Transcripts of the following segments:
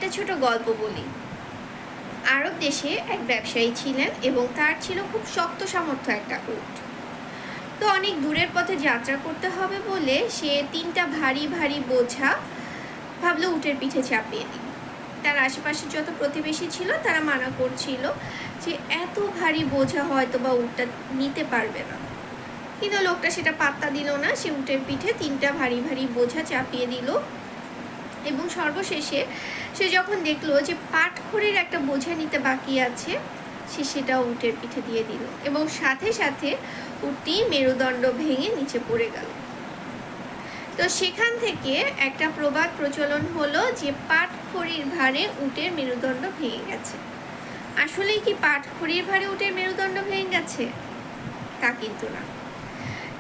একটা ছোট গল্প বলি। আরব দেশে এক ব্যবসায়ী ছিলেন এবং তার ছিল খুব শক্ত সামর্থ্য একটা উট। তো অনেক দূরের পথে যাত্রা করতে হবে বলে সে 3টা ভারী ভারী বোঝা ভাবলো উটের পিঠে চাপিয়ে দিল। তার আশেপাশে যত প্রতিবেশী ছিল তারা মানা করছিল যে এত ভারী বোঝা হয়তো বা উটটা নিতে পারবে না, কিন্তু লোকটা সেটা পাত্তা দিল না। সে উটের পিঠে 3টা ভারী ভারী বোঝা চাপিয়ে দিল এবং সর্বশেষে সে যখন দেখলো যে পাটখড়ির একটা বোঝা নিতে বাকি আছে, সে সেটা উটের পিঠে দিয়ে দিল এবং সাথে সাথে উটটি মেরুদণ্ড ভেঙে নিচে পড়ে গেল। তো সেখান থেকে একটা প্রবাদ প্রচলন হলো যে পাটখড়ির ভারে উটের মেরুদণ্ড ভেঙে গেছে। আসলেই কি পাটখড়ির ভারে উটের মেরুদণ্ড ভেঙে গেছে? তা কিন্তু না।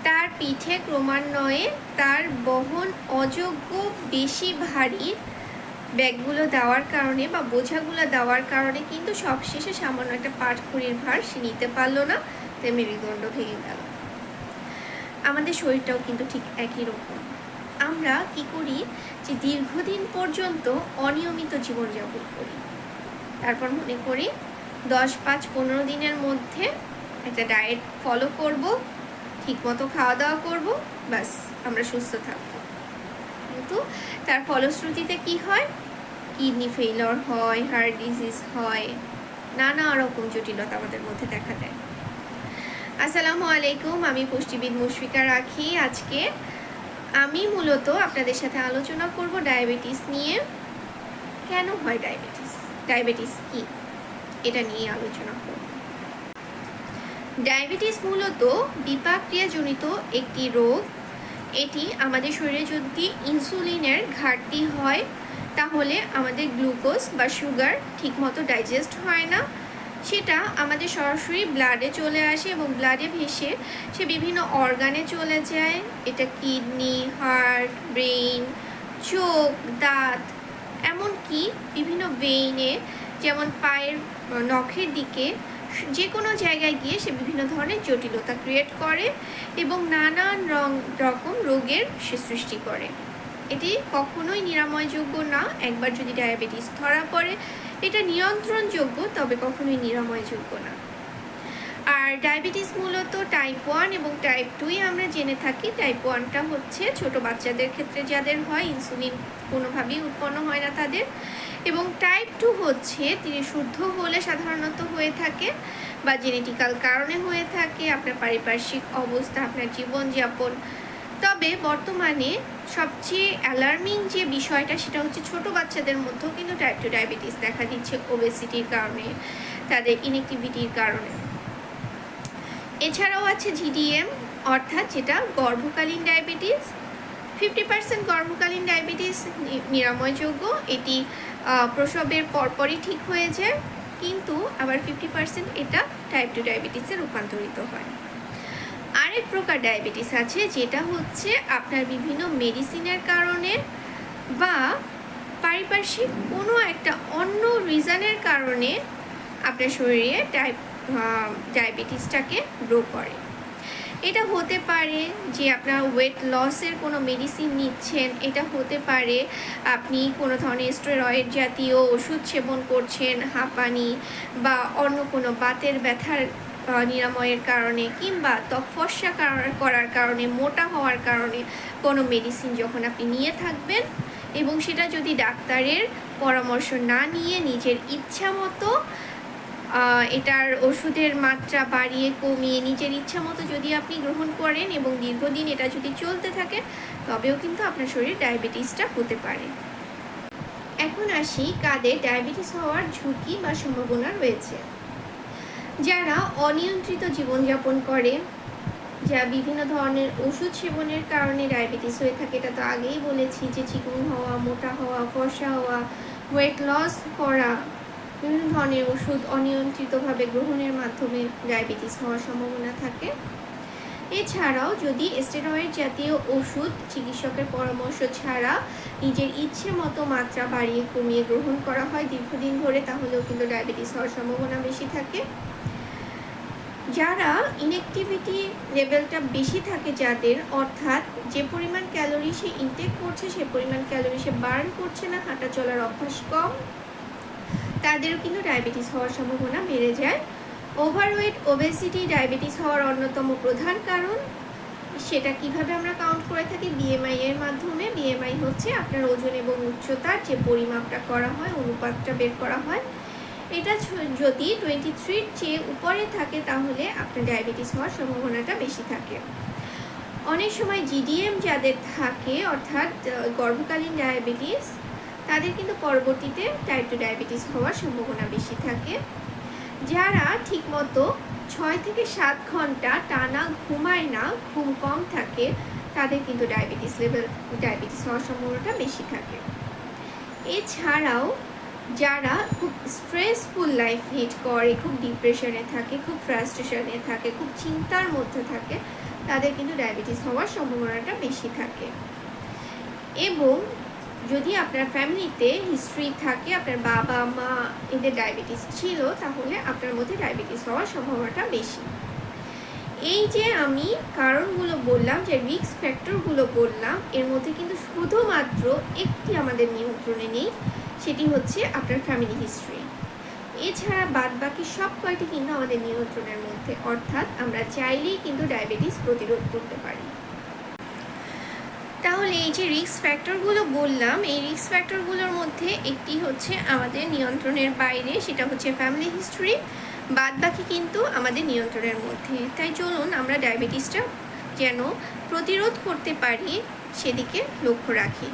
তার পিঠে ক্রমান্বয়ে তার বহন অযোগ্য বেশি ভারী ব্যাগগুলো দেওয়ার কারণে বা বোঝাগুলো দেওয়ার কারণে কিন্তু সবশেষে সামান্য একটা পাটখড়ির ভার সে নিতে পারলো না, তাই মেরুদণ্ড ভেঙে গেল। আমাদের শরীরটাও কিন্তু ঠিক একই রকম। আমরা কি করি যে দীর্ঘদিন পর্যন্ত অনিয়মিত জীবনযাপন করি, তারপর মনে করি 10-5-15 দিনের মধ্যে একটা ডায়েট ফলো করব, ঠিকমতো খাওয়া দাওয়া করব, ব্যাস আমরা সুস্থ থাকবো। কিন্তু তার ফলশ্রুতিতে কি হয়? কিডনি ফেইলিওর হয়, হার্ট ডিজিজ হয়, নানা রকম জটিলতা আমাদের মধ্যে দেখা দেয়। আসসালামু আলাইকুম, আমি পুষ্টিবিদ মুশফিকা রাখি। আজকে আমি মূলত আপনাদের সাথে আলোচনা করব ডায়াবেটিস নিয়ে। কেন হয় ডায়াবেটিস, ডায়াবেটিস কি, এটা নিয়ে আলোচনা করব। ডায়াবেটিস মূলত বিপাকক্রিয়াজনিত একটি রোগ। এটি আমাদের শরীরে যদি ইনসুলিনের ঘাটতি হয় তাহলে আমাদের গ্লুকোজ বা সুগার ঠিকমতো ডাইজেস্ট হয় না, সেটা আমাদের সরাসরি ব্লাডে চলে আসে এবং ব্লাডে ভেসে সে বিভিন্ন অর্গানে চলে যায়। এটা কিডনি, হার্ট, ব্রেইন, চোখ, দাঁত, এমনকি বিভিন্ন ভেইনে, যেমন পায়ের নখের দিকে, যে কোনো জায়গায় গিয়ে সে বিভিন্ন ধরনের জটিলতা ক্রিয়েট করে এবং নানান রকম রোগের সে সৃষ্টি করে। এটি কখনোই নিরাময়যোগ্য না। একবার যদি ডায়াবেটিস ধরা পড়ে এটা নিয়ন্ত্রণযোগ্য, তবে কখনোই নিরাময়যোগ্য না। আর ডায়াবেটিস মূলত টাইপ 1 এবং টাইপ 2 আমরা জেনে থাকি। টাইপ 1টা হচ্ছে ছোট বাচ্চাদের ক্ষেত্রে যাদের হয়, ইনসুলিন কোনোভাবেই উৎপন্ন হয় না তাদের, এবং টাইপ 2 হচ্ছে তিনি শুদ্ধ হলে সাধারণত হয়ে থাকে বা জেনেটিক্যাল কারণে হয়ে থাকে, আপনার পারিপার্শ্বিক অবস্থা, আপনার জীবনযাপন। তবে বর্তমানে সবচেয়ে অ্যালার্মিং যে বিষয়টা সেটা হচ্ছে ছোট বাচ্চাদের মধ্যেও কিন্তু টাইপ 2 ডায়াবেটিস দেখা দিচ্ছে, ওবেসিটির কারণে, তাদের ইনঅ্যাক্টিভিটির কারণে। এছাড়াও আছে জিডিএম, অর্থাৎ যেটা গর্ভকালীন ডায়াবেটিস। 50% গর্ভকালীন ডায়াবেটিস নিরাময়যোগ্য, এটি প্রসবের পরপরই ঠিক হয়ে যায়, কিন্তু আবার 50% এটা টাইপ 2 ডায়াবেটিসে রূপান্তরিত হয়। আরেক প্রকার ডায়াবেটিস আছে যেটা হচ্ছে আপনার বিভিন্ন মেডিসিনের কারণে বা পারিপার্শ্বিক কোনো একটা অন্য রিজনের কারণে আপনার শরীরে ডায়াবেটিসটাকে গ্রো করে। এটা হতে পারে যে আপনার ওয়েট লসের কোনো মেডিসিন নিচ্ছেন, এটা হতে পারে আপনি কোনো ধরনের স্টেরয়েড জাতীয় ওষুধ সেবন করছেন, হাঁপানি বা অন্য কোনো বাতের ব্যথার নিরাময়ের কারণে, কিংবা ত্বক ফর্সা করার কারণে, মোটা হওয়ার কারণে কোনো মেডিসিন যখন আপনি নিয়ে থাকবেন এবং সেটা যদি ডাক্তারের পরামর্শ না নিয়ে নিজের ইচ্ছা মতো এটার ওষুধের মাত্রা বাড়িয়ে কমিয়ে নিজের ইচ্ছা মতো যদি আপনি গ্রহণ করেন এবং দীর্ঘদিন এটা যদি চলতে থাকে, তবেও কিন্তু আপনার শরীরে ডায়াবেটিসটা হতে পারে। এখন আসি কাদের ডায়াবেটিস হওয়ার ঝুঁকি বা সম্ভাবনা রয়েছে। যারা অনিয়ন্ত্রিত জীবনযাপন করে, যা বিভিন্ন ধরনের ওষুধ সেবনের কারণে ডায়াবেটিস হয়ে থাকে, এটা তো আগেই বলেছি যে চিকন হওয়া, মোটা হওয়া, ফর্সা হওয়া, ওয়েট লস করা, বিভিন্ন ধরনের ওষুধ অনিয়ন্ত্রিতভাবে গ্রহণের মাধ্যমে ডায়াবেটিস হওয়ার সম্ভাবনা থাকে। এছাড়াও যদি স্টেরয়েড জাতীয় ওষুধ চিকিৎসকের পরামর্শ ছাড়া নিজের ইচ্ছে মতো মাত্রা বাড়িয়ে কমিয়ে গ্রহণ করা হয় দীর্ঘদিন ধরে, তাহলেও কিন্তু ডায়াবেটিস হওয়ার সম্ভাবনা বেশি থাকে। যারা ইনঅ্যাক্টিভিটি লেভেলটা বেশি থাকে যাদের, অর্থাৎ যে পরিমাণ ক্যালোরি সে ইনটেক করছে সে পরিমাণ ক্যালোরি সে বার্ন করছে না, হাঁটা চলার অভ্যাস কম, তাদেরও কিন্তু ডায়াবেটিস হওয়ার সম্ভাবনা বেড়ে যায়। ওভারওয়েট ওবেসিটি ডায়াবেটিস হওয়ার অন্যতম প্রধান কারণ। সেটা কিভাবে আমরা কাউন্ট করে থাকি? বিএমআই এর মাধ্যমে। বিএমআই হচ্ছে আপনার ওজন এবং উচ্চতার যে পরিমাপটা করা হয়, অনুপাতটা বের করা হয়। এটা যদি 23-র চেয়ে উপরে থাকে তাহলে আপনার ডায়াবেটিস হওয়ার সম্ভাবনাটা বেশি থাকে। অনেক সময় জিডিএম যাদের থাকে, অর্থাৎ গর্ভকালীন ডায়াবেটিস, তাদের কিন্তু পরবর্তীতে টাইপ 2 ডায়াবেটিস হওয়ার সম্ভাবনা বেশি থাকে। যারা ঠিকমতো 6 থেকে 7 ঘন্টা টানা ঘুমায় না, ঘুম কম থাকে, তাদের কিন্তু ডায়াবেটিস হওয়ার সম্ভাবনাটা বেশি থাকে। এছাড়াও যারা খুব স্ট্রেসফুল লাইফ লিড করে, খুব ডিপ্রেশনে থাকে, খুব ফ্রাস্ট্রেশনে থাকে, খুব চিন্তার মধ্যে থাকে, তাদের কিন্তু ডায়াবেটিস হওয়ার সম্ভাবনাটা বেশি থাকে। এবং যদি আপনার ফ্যামিলিতে হিস্ট্রি থাকে, আপনার বাবা মা এদের ডায়াবেটিস ছিল, তাহলে আপনার মধ্যে ডায়াবেটিস হওয়ার সম্ভাবনাটা বেশি। এই যে আমি কারণগুলো বললাম, যে রিস্ক ফ্যাক্টরগুলো বললাম, এর মধ্যে কিন্তু শুধুমাত্র একটি আমাদের নিয়ন্ত্রণে নেই, সেটি হচ্ছে আপনার ফ্যামিলি হিস্ট্রি। এছাড়া বাদ বাকি সব কয়টি কিন্তু আমাদের নিয়ন্ত্রণের মধ্যে, অর্থাৎ আমরা চাইলেই কিন্তু ডায়াবেটিস প্রতিরোধ করতে পারি। তাহলে এই যে রিস্ক ফ্যাক্টরগুলো বললাম, এই রিস্ক ফ্যাক্টরগুলোর মধ্যে একটি হচ্ছে আমাদের নিয়ন্ত্রণের বাইরে, সেটা হচ্ছে ফ্যামিলি হিস্ট্রি। বাদ বাকি কিন্তু আমাদের নিয়ন্ত্রণের মধ্যে। তাই চলুন আমরা ডায়াবেটিসটা যেন প্রতিরোধ করতে পারি সেদিকে লক্ষ্য রাখি।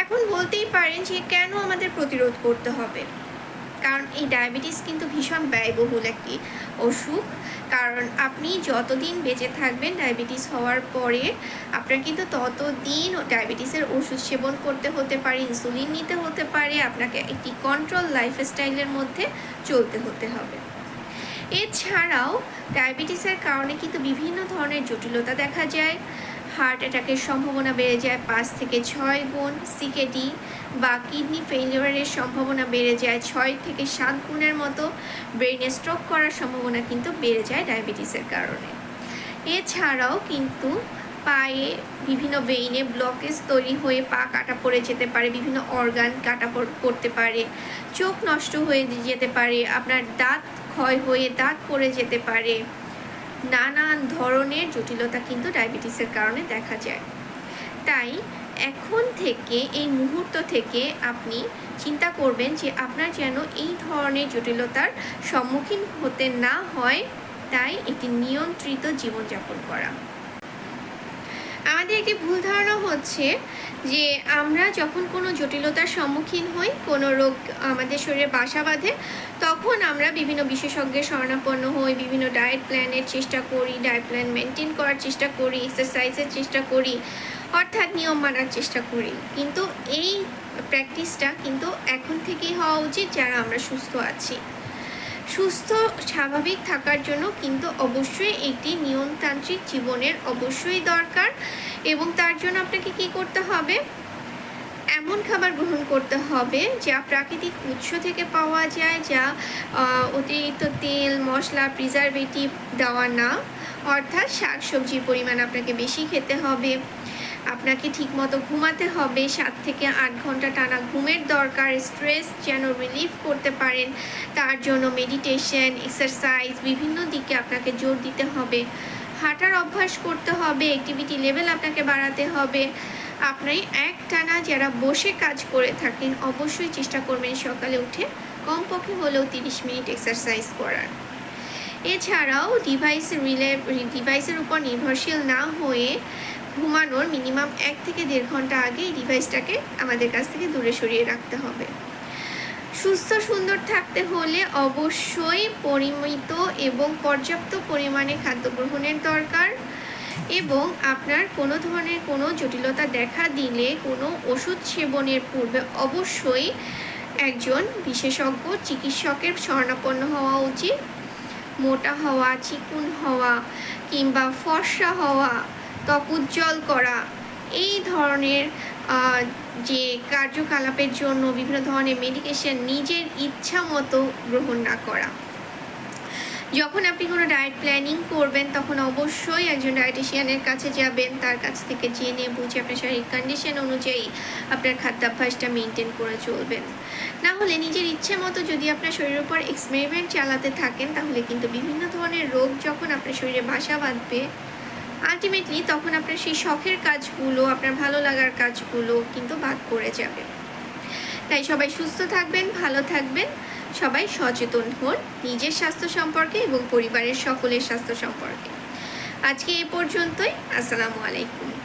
এখন বলতেই পারেন যে কেন আমাদের প্রতিরোধ করতে হবে? কারণ এই ডায়াবেটিস কিন্তু ভীষণ ব্যয়বহুল একটি অসুখ। কারণ আপনি যতদিন বেঁচে থাকবেন ডায়াবেটিস হওয়ার পরে, আপনার কিন্তু ততদিন ডায়াবেটিসের ওষুধ সেবন করতে হতে পারে, ইনসুলিন নিতে হতে পারে, আপনাকে একটি কন্ট্রোল লাইফস্টাইলের মধ্যে চলতে হতে হবে। এছাড়াও ডায়াবেটিসের কারণে কিন্তু বিভিন্ন ধরনের জটিলতা দেখা যায়। হার্ট অ্যাটাকের সম্ভাবনা বেড়ে যায় 5 থেকে 6 গুণ, সিকেডি বা কিডনি ফেলিওরের সম্ভাবনা বেড়ে যায় 6 থেকে 7 গুণের মতো, ব্রেনে স্ট্রোক করার সম্ভাবনা কিন্তু বেড়ে যায় ডায়াবেটিসের কারণে। এছাড়াও কিন্তু পায়ে বিভিন্ন ভেইনে ব্লকেজ তৈরি হয়ে পা কাটা পড়ে যেতে পারে, বিভিন্ন অর্গান কাটা পড়তে পারে, চোখ নষ্ট হয়ে যেতে পারে, আপনার দাঁত ক্ষয় হয়ে দাঁত পড়ে যেতে পারে। নানান ধরনের জটিলতা কিন্তু ডায়াবেটিসের কারণে দেখা যায়। তাই এখন থেকে, এই মুহূর্ত থেকে আপনি চিন্তা করবেন যে আপনার যেন এই ধরনের জটিলতার সম্মুখীন হতে না হয়, তাই একটি নিয়ন্ত্রিত জীবনযাপন করা। আমাদের একটি ভুল ধারণা হচ্ছে যে আমরা যখন কোনো জটিলতার সম্মুখীন হই, কোনো রোগ আমাদের শরীরে বাসা বাঁধে, তখন আমরা বিভিন্ন বিশেষজ্ঞের শরণাপন্ন হই, বিভিন্ন ডায়েট প্ল্যানের চেষ্টা করি, ডায়েট প্ল্যান মেনটেন করার চেষ্টা করি, এক্সারসাইজের চেষ্টা করি, অর্থাৎ নিয়ম মানার চেষ্টা করি। কিন্তু এই প্র্যাকটিসটা কিন্তু এখন থেকেই হওয়া উচিত যারা আমরা সুস্থ আছি। সুস্থ স্বাভাবিক থাকার জন্য কিন্তু অবশ্যই একটি নিয়মতান্ত্রিক জীবনের অবশ্যই দরকার। এবং তার জন্য আপনাকে কি করতে হবে? এমন খাবার গ্রহণ করতে হবে যা প্রাকৃতিক উৎস থেকে পাওয়া যায়, যা অতিরিক্ত তেল মশলা প্রিজারভেটিভ দেওয়া না, অর্থাৎ শাকসবজির পরিমাণ আপনাকে বেশি খেতে হবে। আপনাকে ঠিকমতো ঘুমাতে হবে, 7 থেকে 8 ঘন্টা টানা ঘুমের দরকার। স্ট্রেস যেন রিলিফ করতে পারেন, তার জন্য মেডিটেশন, এক্সারসাইজ, বিভিন্ন দিকে আপনাকে জোর দিতে হবে। হাঁটার অভ্যাস করতে হবে, অ্যাক্টিভিটি লেভেল আপনাকে বাড়াতে হবে। আপনি একটানা যারা বসে কাজ করে থাকেন, অবশ্যই চেষ্টা করবেন সকালে উঠে কমপক্ষে হলেও 30 মিনিট এক্সারসাইজ করার। এছাড়াও ডিভাইসের উপর নির্ভরশীল না হয়ে ঘুমানোর মিনিমাম 1 থেকে 1.5 ঘন্টা আগে এই ডিভাইসটাকে আমাদের কাছ থেকে দূরে সরিয়ে রাখতে হবে। সুস্থ সুন্দর থাকতে হলে অবশ্যই পরিমিত এবং পর্যাপ্ত পরিমাণে খাদ্য গ্রহণের দরকার। এবং আপনার কোনো ধরনের কোনো জটিলতা দেখা দিলে কোনো ওষুধ সেবনের পূর্বে অবশ্যই একজন বিশেষজ্ঞ চিকিৎসকের শরণাপন্ন হওয়া উচিত। মোটা হওয়া, চিকুন হওয়া কিংবা ফর্সা হওয়া, ত্বক উজ্জ্বল করা, এই ধরনের যে কার্যকলাপের জন্য বিভিন্ন ধরনের মেডিকেশন নিজের ইচ্ছা মতো গ্রহণ না করা। যখন আপনি কোনো ডায়েট প্ল্যানিং করবেন তখন অবশ্যই একজন ডায়েটিশিয়ানের কাছে যাবেন, তার কাছ থেকে জেনে বুঝে আপনার শারীরিক কন্ডিশন অনুযায়ী আপনার খাদ্যাভ্যাসটা মেনটেন করে চলবেন। না হলে নিজের ইচ্ছে মতো যদি আপনার শরীরের উপর এক্সপেরিমেন্ট চালাতে থাকেন তাহলে কিন্তু বিভিন্ন ধরনের রোগ যখন আপনার শরীরে বাসা বাঁধবে, আলটিমেটলি তখন আপনার সেই শখের কাজগুলো, আপনার ভালো লাগার কাজগুলো কিন্তু বাদ পড়ে যাবে। তাই সবাই সুস্থ থাকবেন, ভালো থাকবেন, সবাই সচেতন হন নিজের স্বাস্থ্য সম্পর্কে এবং পরিবারের সকলের স্বাস্থ্য সম্পর্কে। আজকে এ পর্যন্তই। আসসালামু আলাইকুম।